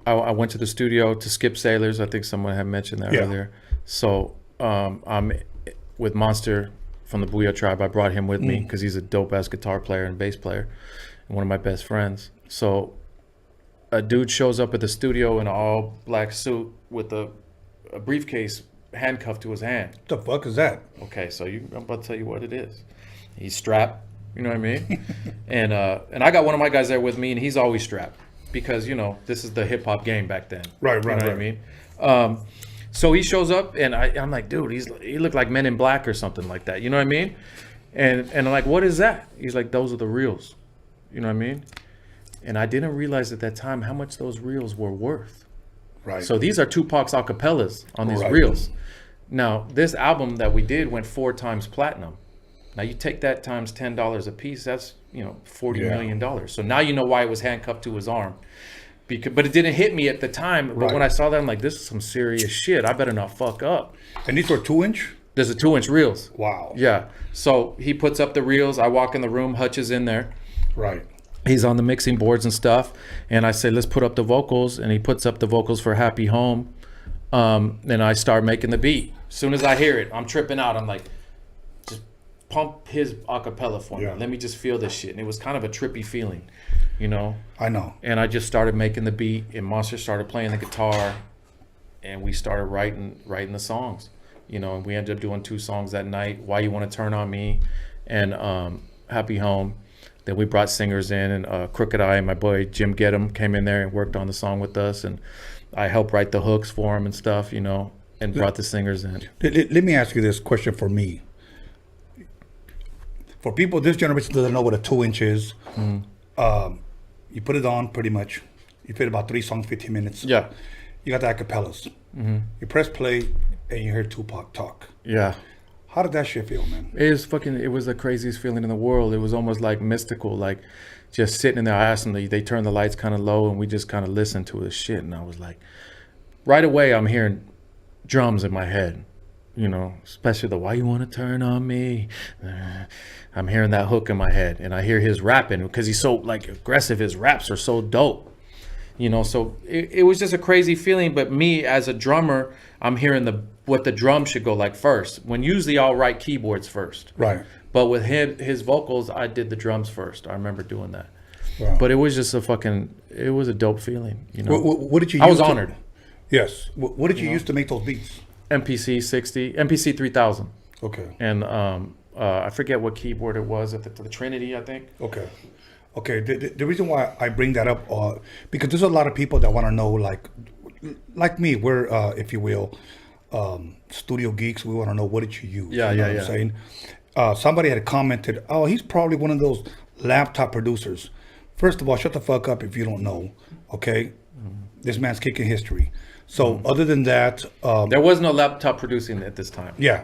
I went to the studio to Skip Sailors. I think someone had mentioned that earlier. So I'm with Monster from the Booyah Tribe. I brought him with me because he's a dope-ass guitar player and bass player and one of my best friends. So a dude shows up at the studio in an all-black suit with a briefcase handcuffed to his hand. What the fuck is that? Okay, so I'm about to tell you what it is. He's strapped, you know what I mean? and I got one of my guys there with me, and he's always strapped because, you know, this is the hip-hop game back then. Right, you know right. what I mean? So he shows up, and I'm like, dude, he looked like Men in Black or something like that, you know what I mean? And I'm like, what is that? He's like, those are the reels, you know what I mean? And I didn't realize at that time how much those reels were worth. Right. So these are Tupac's acapellas on these reels. Now, this album that we did went 4 times platinum. Now, you take that times $10 a piece, that's, you know, $40 million. So now you know why it was handcuffed to his arm. But it didn't hit me at the time. But when I saw that, I'm like, this is some serious shit. I better not fuck up. And these were 2-inch? There's a 2-inch reels. Wow. Yeah. So he puts up the reels. I walk in the room. Hutch is in there. Right. He's on the mixing boards and stuff. And I say, let's put up the vocals. And he puts up the vocals for Happy Home. And I start making the beat. As soon as I hear it, I'm tripping out. I'm like, just pump his acapella for me. Let me just feel this shit. And it was kind of a trippy feeling, you know? I know. And I just started making the beat, and Monster started playing the guitar, and we started writing the songs, you know? And we ended up doing 2 songs that night, Why You Want to Turn on Me and Happy Home. Then we brought singers in, and Crooked Eye, my boy Jim Gedham, came in there and worked on the song with us, and I helped write the hooks for him and stuff, you know, and brought the singers in. Let me ask you this question for me. For people this generation doesn't know what a 2-inch is, you put it on pretty much. You fit about 3 songs, 15 minutes. Yeah. You got the acapellas. You press play and you hear Tupac talk. Yeah. How did that shit feel, man? It was the craziest feeling in the world. It was almost like mystical, like just sitting in there. I asked them, they turned the lights kind of low and we just kind of listened to his shit. And I was like, right away, I'm hearing drums in my head, you know, especially the Why You Want to Turn on Me. I'm hearing that hook in my head, and I hear his rapping because he's so like aggressive. His raps are so dope, you know. So it was just a crazy feeling. But me as a drummer, I'm hearing what the drum should go like first. When usually I'll write keyboards first, right? But with his vocals, I did the drums first. I remember doing that. Wow. But it was just it was a dope feeling, you know. What did you? I was honored. Yes. What did you use to make those beats? MPC 60, MPC 3000. Okay. And I forget what keyboard it was at the Trinity, I think. Okay. The reason why I bring that up, because there's a lot of people that want to know, like me, we're, if you will, studio geeks. We want to know, what did you use? Yeah, you know what I'm saying? Somebody had commented, oh, he's probably one of those laptop producers. First of all, shut the fuck up if you don't know, okay? This man's kicking history. So other than that... there was no laptop producing at this time. Yeah,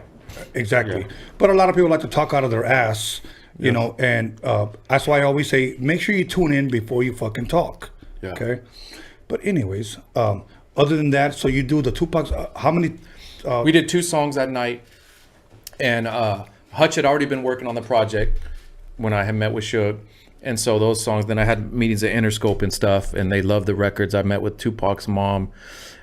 exactly. Yeah. But a lot of people like to talk out of their ass, you know, and that's why I always say, make sure you tune in before you fucking talk, okay? But anyways, other than that, so you do the Tupac's, how many... we did 2 songs that night, and Hutch had already been working on the project when I had met with Suge. And so those songs, then I had meetings at Interscope and stuff, and they loved the records. I met with Tupac's mom,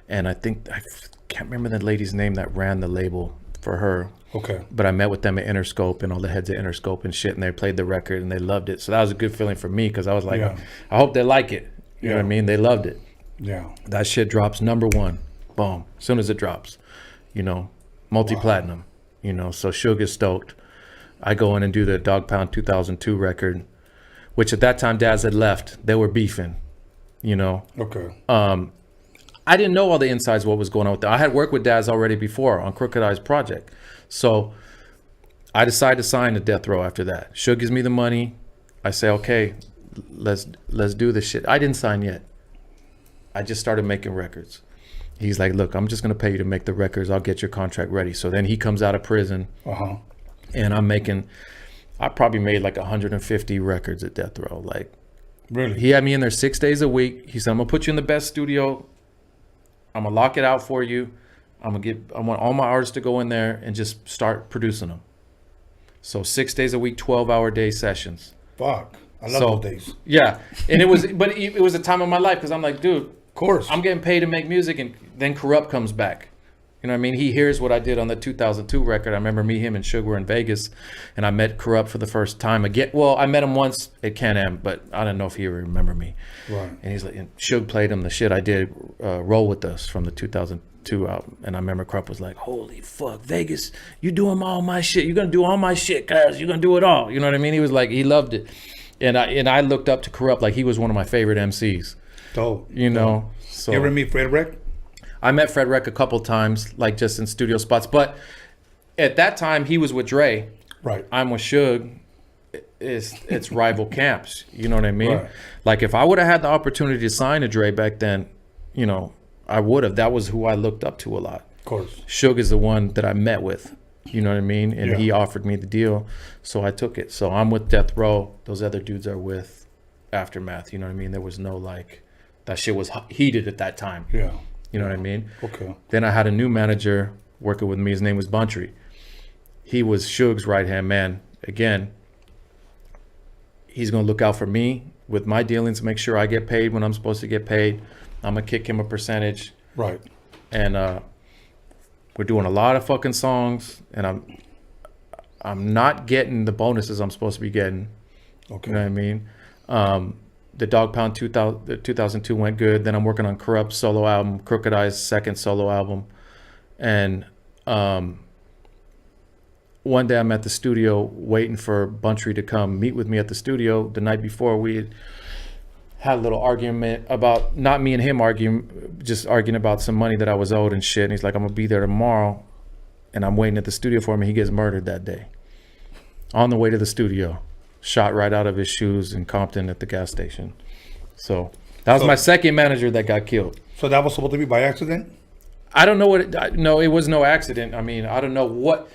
and I can't remember the lady's name that ran the label for her. Okay. But I met with them at Interscope and all the heads at Interscope and shit, and they played the record and they loved it. So that was a good feeling for me because I was like, I hope they like it. You know what I mean? They loved it. Yeah. That shit drops #1. Boom. As soon as it drops, you know, multi-platinum, you know, so Suge is stoked. I go in and do the Dog Pound 2002 record, which at that time Daz had left. They were beefing, you know. Okay. I didn't know all the insides of what was going on with that. I had worked with Daz already before on Crooked Eye's project. So I decided to sign to Death Row after that. Suge gives me the money. I say, okay, let's do this shit. I didn't sign yet. I just started making records. He's like, look, I'm just going to pay you to make the records. I'll get your contract ready. So then he comes out of prison. And I probably made like 150 records at Death Row. Like, really? He had me in there 6 days a week. He said, I'm gonna put you in the best studio. I'm gonna lock it out for you. I want all my artists to go in there and just start producing them. So 6 days a week, 12-hour day sessions. Fuck, I love those days. Yeah, and it was, but it was a time of my life because I'm like, dude, course. I'm getting paid to make music, and then Corrupt comes back. You know what I mean? He hears what I did on the 2002 record. I remember me, him, and Suge were in Vegas, and I met Corrupt for the first time again. Well, I met him once at Can-Am, but I don't know if he would remember me. Right. And he's like, and Suge played him the shit I did, Roll With Us from the 2002 album. And I remember Corrupt was like, holy fuck, Vegas, you doing all my shit. You're going to do all my shit, guys. You're going to do it all. You know what I mean? He was like, he loved it. And I looked up to Corrupt like he was one of my favorite MCs. Dope. You know? So, you ever meet Fred Wreck? I met Fred Wreck a couple times, like just in studio spots. But at that time, he was with Dre. Right. I'm with Suge. It's rival camps. You know what I mean? Right. Like if I would have had the opportunity to sign to Dre back then, you know, I would have. That was who I looked up to a lot. Of course. Suge is the one that I met with. You know what I mean? And Yeah. he offered me the deal, so I took it. So I'm with Death Row. Those other dudes are with Aftermath. You know what I mean? There was no like, that shit was heated at that time. Yeah. You know what I mean? Okay. Then I had a new manager working with me. His name was Buntry. He was Suge's right-hand man. Again, he's going to look out for me with my dealings, make sure I get paid when I'm supposed to get paid. I'm going to kick him a percentage. Right. And we're doing a lot of fucking songs, and I'm not getting the bonuses I'm supposed to be getting. Okay. You know what I mean? The Dog Pound 2002 went good. Then I'm working on Corrupt's solo album, Crooked Eye's second solo album. And one day I'm at the studio waiting for Buntry to come meet with me at the studio. The night before, we had a little argument about, not me and him arguing, just arguing about some money that I was owed and shit. And he's like, I'm going to be there tomorrow. And I'm waiting at the studio for him, and he gets murdered that day. On the way to the studio. Shot right out of his shoes in Compton at the gas station. So that was my second manager that got killed. So that was supposed to be by accident? I don't know what. No, it was no accident. I mean, I don't know what.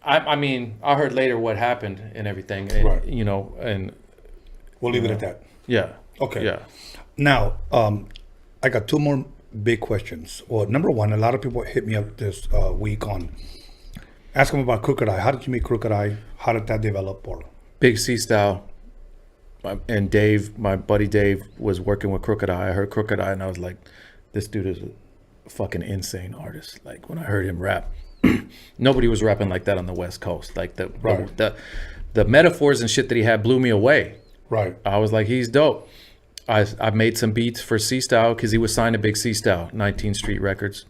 I mean, I heard later what happened and everything. And, Right. You know, and We'll leave it at that. yeah. Okay. Yeah. Now, I got two more big questions. Well, number one, a lot of people hit me up this week on ask them about Crooked Eye. How did you meet Crooked Eye? How did that develop? Or Big C Style. And Dave, my buddy Dave, was working with Crooked Eye. I heard Crooked Eye, and I was like, this dude is a fucking insane artist. Like when I heard him rap, nobody was rapping like that on the West Coast. Like the metaphors and shit that he had blew me away. right. I was like, he's dope. I made some beats for C Style because he was signed to Big C Style, 19th Street Records.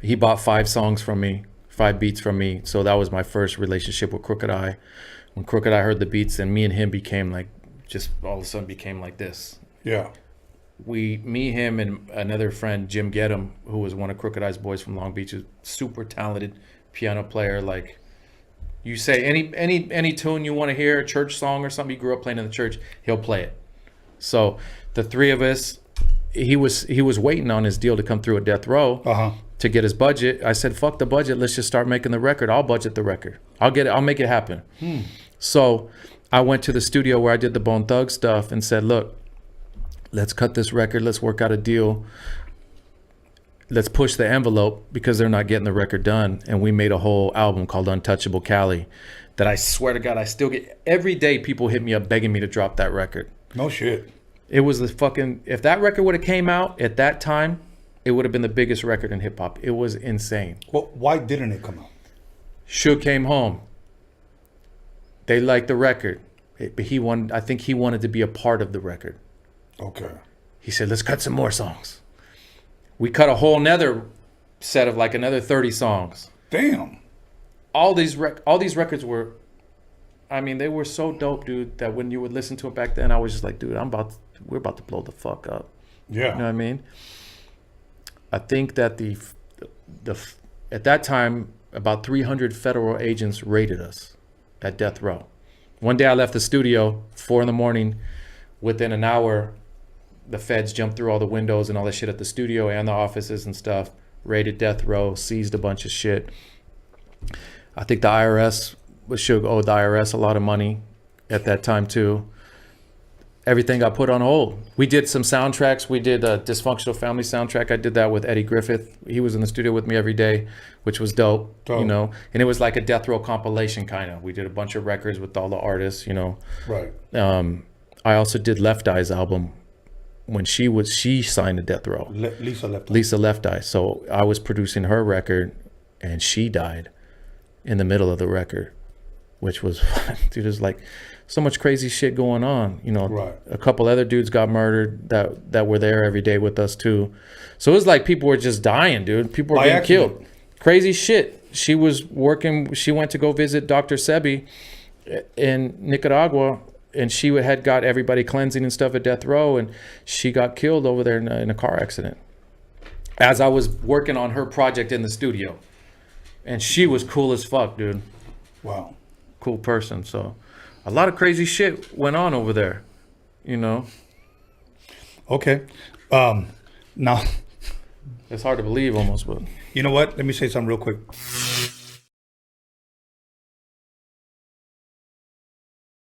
He bought 5 songs from me, 5 beats from me. So that was my first relationship with Crooked Eye. When Crooked Eye heard the beats, and me and him became like, just all of a sudden became like this. Yeah. Me, him, and another friend, Jim Gedham, who was one of Crooked Eye's boys from Long Beach, is super talented piano player. Like, you say any tune you want to hear, a church song or something, he grew up playing in the church, he'll play it. So the three of us, he was waiting on his deal to come through at Death Row to get his budget. I said, fuck the budget, let's just start making the record. I'll budget the record. I'll make it happen. So I went to the studio where I did the Bone Thug stuff and said, look, let's cut this record. Let's work out a deal. Let's push the envelope because they're not getting the record done. And we made a whole album called Untouchable Cali that I swear to God, I still get, every day people hit me up begging me to drop that record. No shit. It was the fucking, if that record would have came out at that time, it would have been the biggest record in hip hop. It was insane. Well, why didn't it come out? Suge came home. They liked the record. But I think he wanted to be a part of the record. Okay. He said, let's cut some more songs. We cut a whole nother set of like another 30 songs. Damn. All these records were, I mean, they were so dope, dude, that when you would listen to it back then, I was just like, dude, we're about to blow the fuck up. Yeah. You know what I mean? I think that at that time, about 300 federal agents raided us at Death Row. One day I left the studio, 4 a.m. Within an hour, the feds jumped through all the windows and all that shit at the studio and the offices and stuff, raided Death Row, seized a bunch of shit. I think the IRS, Suge owed the IRS a lot of money at that time too. Everything got put on hold. We did some soundtracks. We did a Dysfunctional Family soundtrack. I did that with Eddie Griffith. He was in the studio with me every day, which was dope. You know. And it was like a Death Row compilation kind of. We did a bunch of records with all the artists, you know. Right. I also did Left Eye's album when she signed to Death Row. Lisa Left Eye. So I was producing her record, and she died in the middle of the record, which was, dude, there's like so much crazy shit going on. You know, Right. A couple other dudes got murdered that were there every day with us too. So it was like people were just dying, dude. People were getting killed. Crazy shit. She was working. She went to go visit Dr. Sebi in Nicaragua, and she had got everybody cleansing and stuff at Death Row, and she got killed over there in a car accident as I was working on her project in the studio. And she was cool as fuck, dude. Wow. Cool person. So a lot of crazy shit went on over there, you know. Okay. Now, it's hard to believe almost, but you know what? Let me say something real quick.